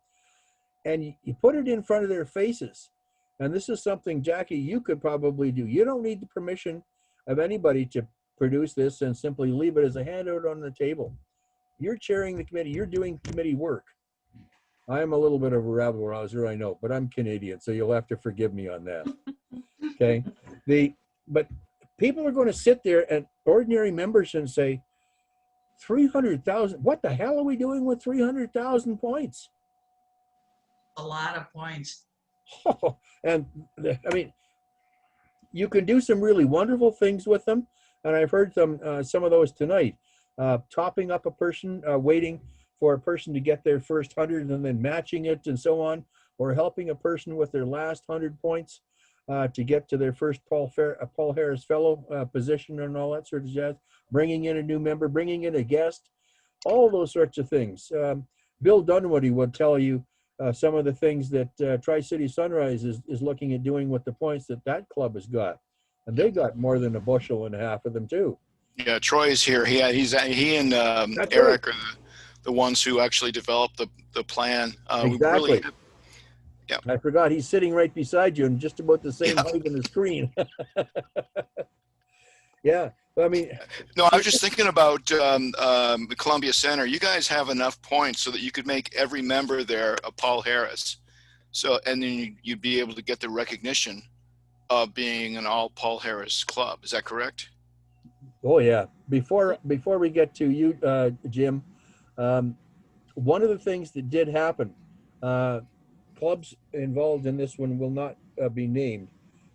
And you put it in front of their faces. And this is something, Jackie, you could probably do. You don't need the permission of anybody to produce this and simply leave it as a handout on the table. You're chairing the committee. You're doing committee work. I am a little bit of a rabble rouser, I know, but I'm Canadian, so you'll have to forgive me on that. Okay. But people are going to sit there and ordinary members and say, 300,000, what the hell are we doing with 300,000 points? A lot of points. And I mean, you can do some really wonderful things with them. And I've heard some of those tonight, topping up a person, waiting for a person to get their first 100 and then matching it and so on, or helping a person with their last 100 points to get to their first Paul Harris Fellow position and all that sort of jazz, bringing in a new member, bringing in a guest, all those sorts of things. Bill Dunwoody would tell you some of the things that Tri-City Sunrise is looking at doing with the points that club has got. And they got more than 1.5 bushels of them too. Yeah, Troy is here. He and Eric are the ones who actually developed the plan. Exactly. Yeah. I forgot he's sitting right beside you and just about the same height on the screen. Yeah, I mean. No, I was just thinking about the Columbia Center. You guys have enough points so that you could make every member there a Paul Harris. So, and then you'd be able to get the recognition of being an all Paul Harris club. Is that correct? Oh yeah. Before we get to you, Jim, one of the things that did happen, clubs involved in this one will not be named,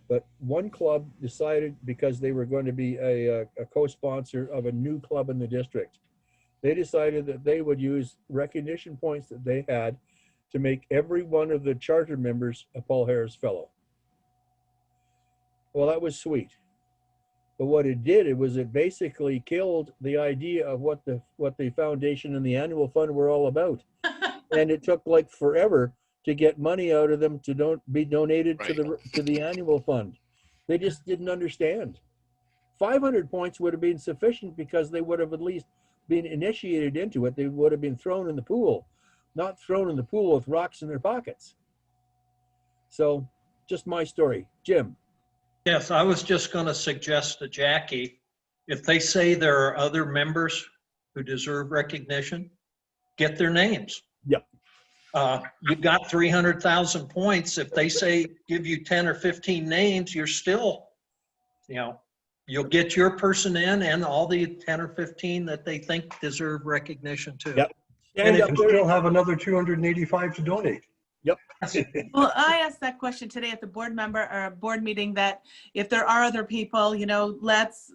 but one club decided, because they were going to be a co-sponsor of a new club in the district, they decided that they would use recognition points that they had to make every one of the charter members a Paul Harris Fellow. Well, that was sweet. But what it did, it basically killed the idea of what the foundation and the annual fund were all about. And it took like forever to get money out of them to be donated to the annual fund. They just didn't understand. 500 points would have been sufficient because they would have at least been initiated into it. They would have been thrown in the pool, not thrown in the pool with rocks in their pockets. So just my story. Jim. Yes, I was just going to suggest to Jackie, if they say there are other members who deserve recognition, get their names. Yep. You've got 300,000 points. If they say give you 10 or 15 names, you're still, you'll get your person in and all the 10 or 15 that they think deserve recognition too. Yep. And if you still have another 285 to donate. Yep. Well, I asked that question today at the board meeting, that if there are other people, let's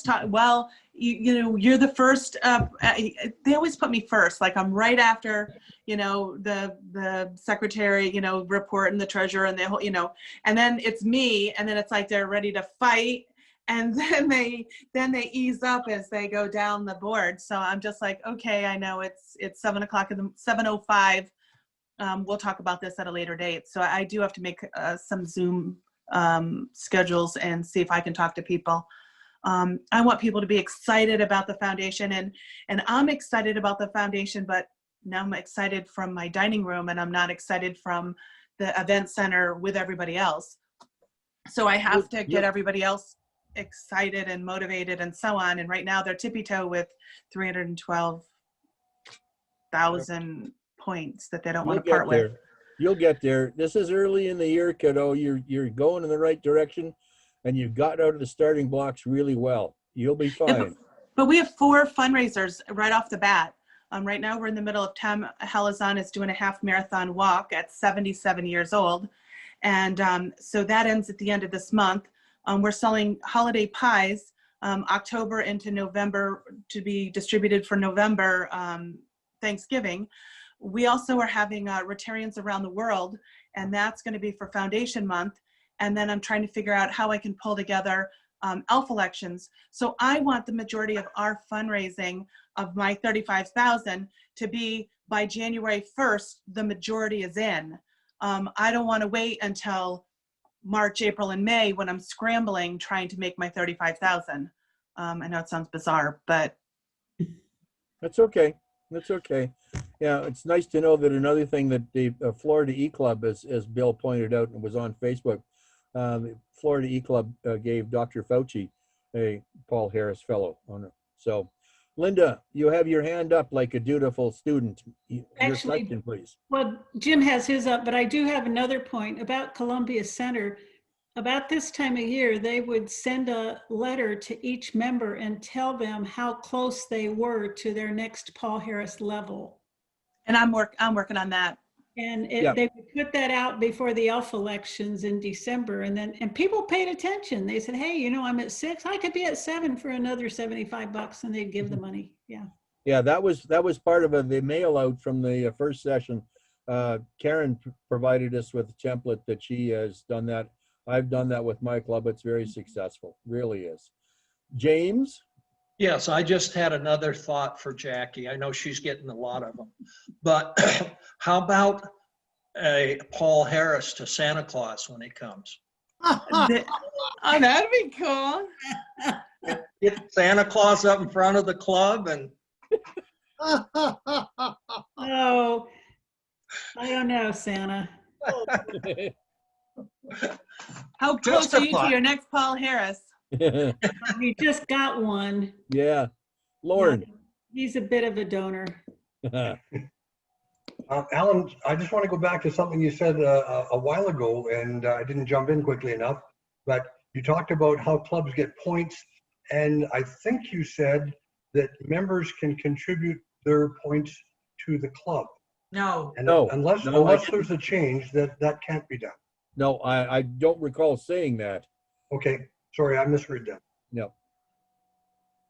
talk. Well, you're the first. They always put me first. Like I'm right after, the secretary, report and the treasurer and the whole, and then it's me, and then it's like they're ready to fight, and then they ease up as they go down the board. So I'm just like, okay, I know it's 7:05. We'll talk about this at a later date. So I do have to make some Zoom schedules and see if I can talk to people. I want people to be excited about the foundation, and I'm excited about the foundation, but now I'm excited from my dining room and I'm not excited from the event center with everybody else. So I have to get everybody else excited and motivated and so on. And right now they're tippy-toe with 312,000 points that they don't want to part with. You'll get there. This is early in the year, kiddo. You're going in the right direction, and you got out of the starting blocks really well. You'll be fine. Yeah, but we have 4 fundraisers right off the bat. Right now we're in the middle of Tam Halazan is doing a half marathon walk at 77 years old. And so that ends at the end of this month. We're selling holiday pies October into November to be distributed for November Thanksgiving. we also are having Rotarians around the world, and that's going to be for Foundation Month. And then I'm trying to figure out how I can pull together elf elections. So I want the majority of our fundraising of my 35,000 to be by January 1st, the majority is in. I don't want to wait until March, April, and May when I'm scrambling trying to make my 35,000. I know it sounds bizarre, but That's okay. That's okay. Yeah, it's nice to know that another thing that the Florida E-Club, as Bill pointed out and was on Facebook, the Florida E-Club gave Dr. Fauci a Paul Harris Fellow on it. So, Linda, you have your hand up like a dutiful student. Your Actually, question, please. well, Jim has his up, but I do have another point about Columbia Center. About this time of year, they would send a letter to each member and tell them how close they were to their next Paul Harris level. and I'm working on that. And Yeah. they would put that out before the elf elections in December. And people paid attention. They said, hey, you know, I'm at 6, I could be at 7 for another $75, and they'd give the money. Yeah. Yeah, that was part of the mail out from the first session. Karen provided us with a template that she has done that. I've done that with my club. It's very successful, really is. James? Yes, I just had another thought for Jackie. I know she's getting a lot of them. But how about a Paul Harris to Santa Claus when he comes? Oh, that'd be cool. Get Santa Claus up in front of the club and Oh, I don't know, Santa. How Just close a are you to thought. your next Paul Harris? We just got one. Yeah. Lauren? He's a bit of a donor. Alan, I just want to go back to something you said a while ago, and I didn't jump in quickly enough, but you talked about how clubs get points, and I think you said that members can contribute their points to the club. No, And No, unless no, I there's a change, that can't be done. No, I don't recall saying that. Okay, sorry, I misread that. No.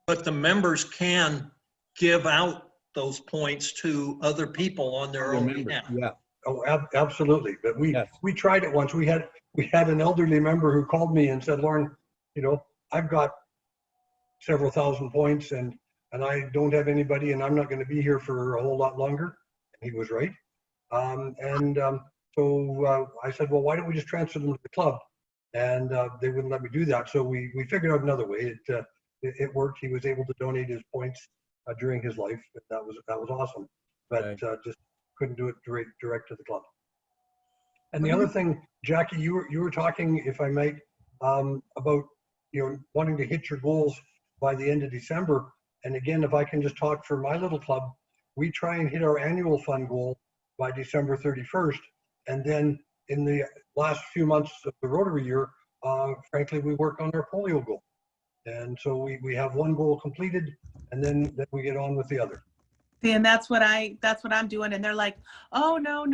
but the members can give out those points to other people on their own Remember, behalf. yeah. Oh, absolutely. But Yes. we tried it once. We had an elderly member who called me and said, Lauren, you know, I've got several thousand points and I don't have anybody and I'm not going to be here for a whole lot longer. And he was right. So I said, well, why don't we just transfer them to the club? And they wouldn't let me do that. So we figured out another way. It worked. He was able to donate his points during his life. That was awesome. But Right. just couldn't do it direct to the club. And the other thing, Jackie, you were talking, if I might, about wanting to hit your goals by the end of December. And again, if I can just talk for my little club, we try and hit our annual fund goal by December 31st. And then in the last few months of the Rotary year, frankly, we work on our polio goal. And so we have one goal completed, and then we get on with the other. See, and that's what I'm doing. And they're like, oh, no,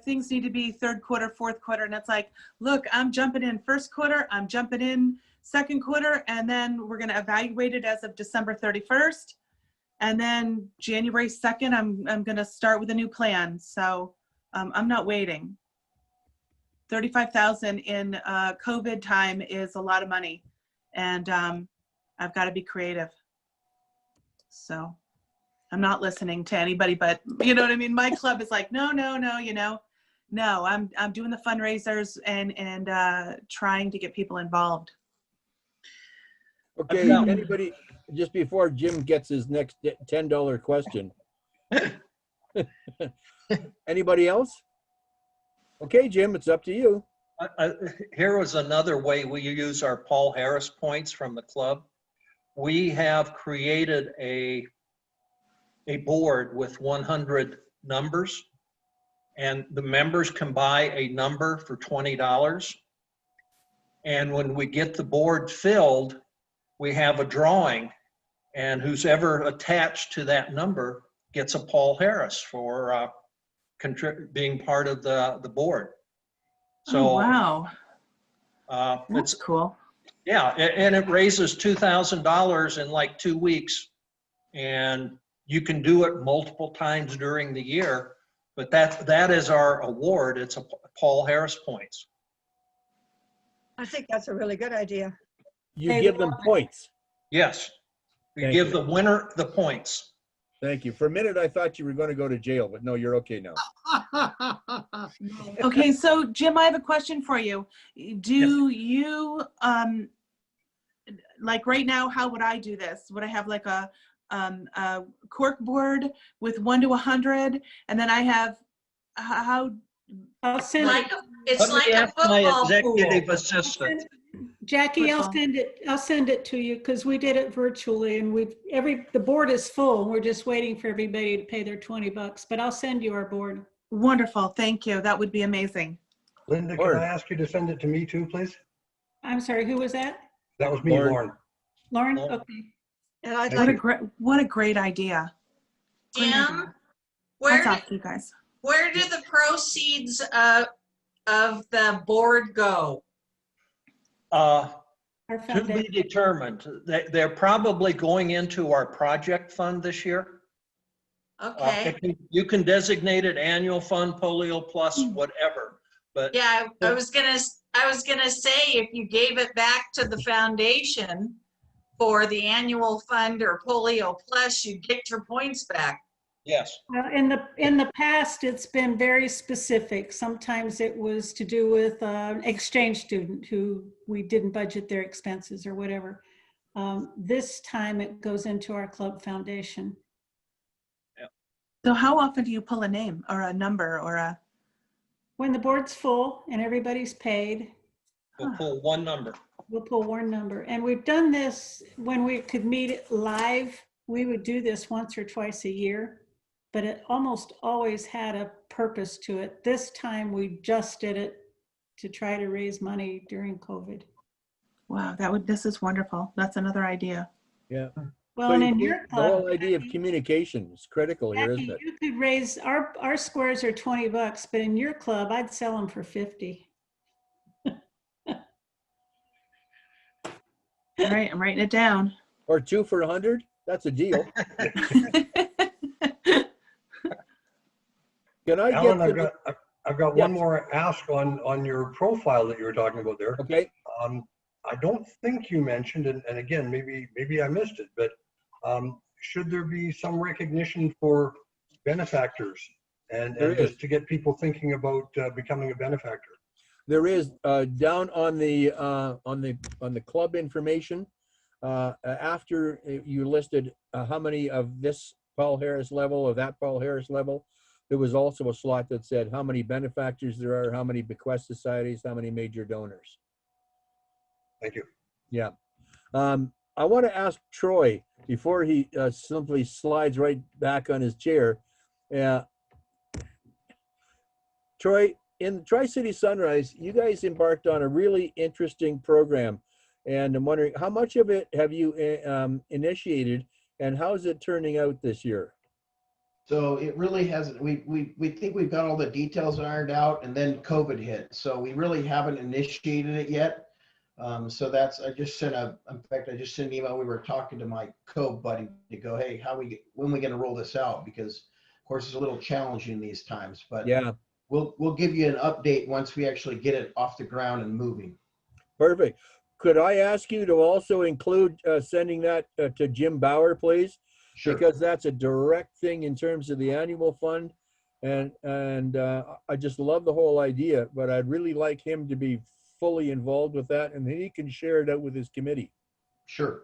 things need to be third quarter, fourth quarter. And it's like, look, I'm jumping in first quarter, I'm jumping in second quarter, and then we're going to evaluate it as of December 31st. And then January 2nd, I'm going to start with a new plan. So I'm not waiting. 35,000 in COVID time is a lot of money. And I've got to be creative. So I'm not listening to anybody, but you know what I mean? My club is like, no, I'm doing the fundraisers and trying to get people involved. Okay, anybody, just before Jim gets his next $10 question. Anybody else? Okay, Jim, it's up to you. Here was another way we use our Paul Harris points from the club. We have created a board with 100 numbers, and the members can buy a number for $20. And when we get the board filled, we have a drawing, and who's ever attached to that number gets a Paul Harris for being part of the board. So oh, wow. That's it's cool. yeah, and it raises $2,000 in like 2 weeks, and You can do it multiple times during the year, but that is our award. It's a Paul Harris points. I think that's a really good idea. You Hey, give them points. Yes. We Thank give you. the winner the points. Thank you. For a minute, I thought you were going to go to jail, but no, you're okay now. Okay, so Jim, I have a question for you. Do you, like right now, how would I do this? Would I have like a cork board with 1 to 100? And then I have, how, I'll send Like, it. it's Let like me a ask my football executive pool. assistant. Jackie, I'll Football. send it. I'll send it to you because we did it virtually, and the board is full. We're just waiting for everybody to pay their $20. But I'll send you our board. wonderful, thank you. That would be amazing. Linda, can I ask you to send it to me too, please? I'm sorry, who was that? That was me, Lauren. Lauren. Lauren? Lauren. Okay. And I'd Thank like, What a great idea. Great Jim, idea. where Hats did, off to you guys. where do the proceeds of the board go? Our To be foundation. determined. They're probably going into our project fund this year. Okay. You can designate it annual fund, polio plus, whatever, but Yeah, I was gonna say, if you gave it back to the foundation for the annual fund or polio plus, you get your points back. yes. Well, in the past, it's been very specific. Sometimes it was to do with an exchange student who we didn't budget their expenses or whatever. This time it goes into our club foundation. So how often do you pull a name or a number or a, When the board's full and everybody's paid, We'll pull one number. we'll pull one number. And we've done this when we could meet live. We would do this once or twice a year, but it almost always had a purpose to it. This time we just did it to try to raise money during COVID. wow, this is wonderful. That's another idea. Yeah. Well, So and you in see, your the whole club, idea of Jackie, communication is critical here, isn't Jackie, it? you could raise, our squares are $20, but in your club, I'd sell them for 50. All right, I'm writing it down. Or 2 for 100? That's a deal. Can I Alan, get to I've got Yes. one more ask on your profile that you were talking about there. okay. I don't think you mentioned, and again, maybe I missed it, but should there be some recognition for benefactors and There is. just to get people thinking about becoming a benefactor? There is down on the club information after you listed how many of this Paul Harris level or that Paul Harris level, there was also a slot that said how many benefactors there are, how many bequest societies, how many major donors. Thank you. Yeah. I want to ask Troy before he simply slides right back on his chair. Troy, in Tri-City Sunrise, you guys embarked on a really interesting program. And I'm wondering, how much of it have you initiated and how is it turning out this year? So it really hasn't, we think we've got all the details ironed out and then COVID hit. So we really haven't initiated it yet. So that's, in fact, I just sent an email. We were talking to my co-buddy to go, hey, when are we going to roll this out? Because of course it's a little challenging these times, but yeah, we'll give you an update once we actually get it off the ground and moving. perfect. Could I ask you to also include sending that to Jim Bauer, please? Sure. Because that's a direct thing in terms of the annual fund. And I just love the whole idea, but I'd really like him to be fully involved with that and then he can share it out with his committee. Sure.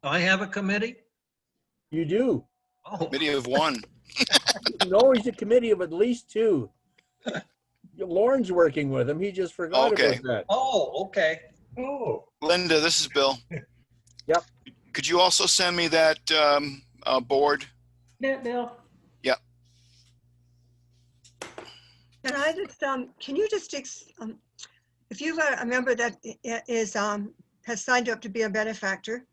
I have a committee? You do. Oh, Committee of one. No, he's a committee of at least 2. Lauren's working with him. He just forgot Okay. about that. oh, okay. Oh, Linda, this is Bill. Yep. Could you also send me that board? Bill, can I just, can you just, if you've got a member that is, has signed up to be a benefactor,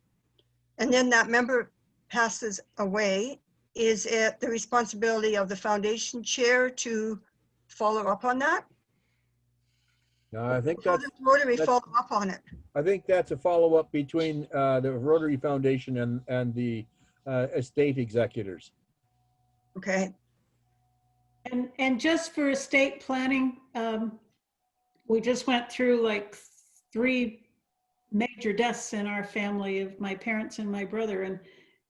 and then that member passes away, is it the responsibility of the foundation chair to follow up on that? No, I think How that's does Rotary that's- follow up on it? I think that's a follow-up between the Rotary Foundation and the estate executors. Okay, And just for estate planning, we just went through like 3 major deaths in our family of my parents and my brother.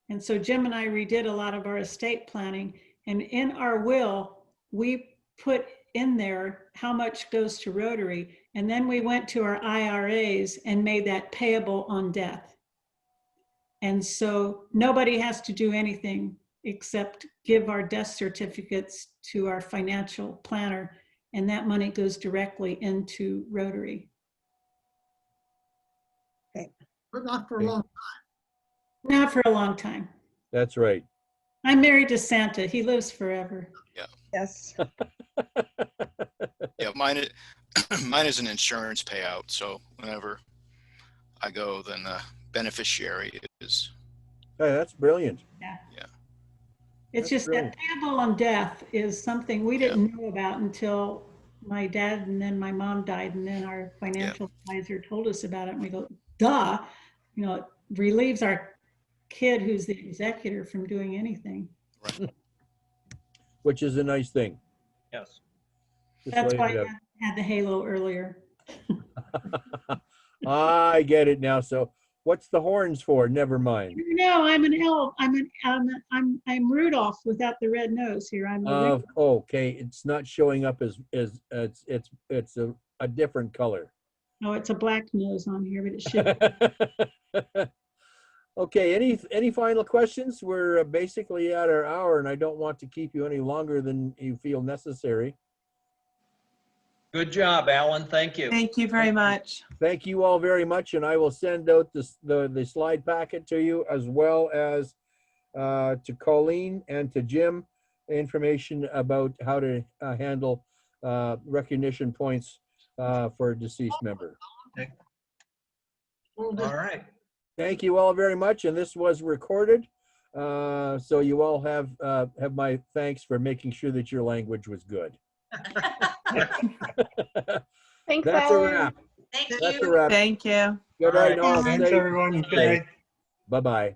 And so Jim and I redid a lot of our estate planning. And in our will, we put in there how much goes to Rotary. And then we went to our IRAs and made that payable on death. And so nobody has to do anything except give our death certificates to our financial planner, and that money goes directly into Rotary. But not for a long. Not for a long time. That's right. I'm married to Santa. He lives forever. yes. Yeah, mine is an insurance payout. So whenever I go, then the beneficiary is. Hey, that's brilliant. It's That's just brilliant. that payable on death is something we didn't know about until my dad and then my mom died, and then our financial advisor told us about it, and we go, duh. You know, it relieves our kid who's the executor from doing anything. Which is a nice thing. Yes. Just That's laying why it out. I had the halo earlier. I get it now. So what's the horns for? Never mind. No, I'm an elf. I'm Rudolph without the red nose here. I'm a Okay, it's not showing up as it's a different color. no, it's a black nose on here, but it should. Okay, any final questions? We're basically at our hour, and I don't want to keep you any longer than you feel necessary. Good job, Alan. Thank you. Thank you very much. Thank you all very much, and I will send out the slide packet to you, as well as to Colleen and to Jim, information about how to handle recognition points for a deceased member. All right. Thank you all very much, and this was recorded, so you all have my thanks for making sure that your language was good. Thanks, That's a Alan. wrap. Thank That's a you. wrap. Thank you. Good All night, right. all. Thanks, Stay everyone. Good safe. night. Bye-bye.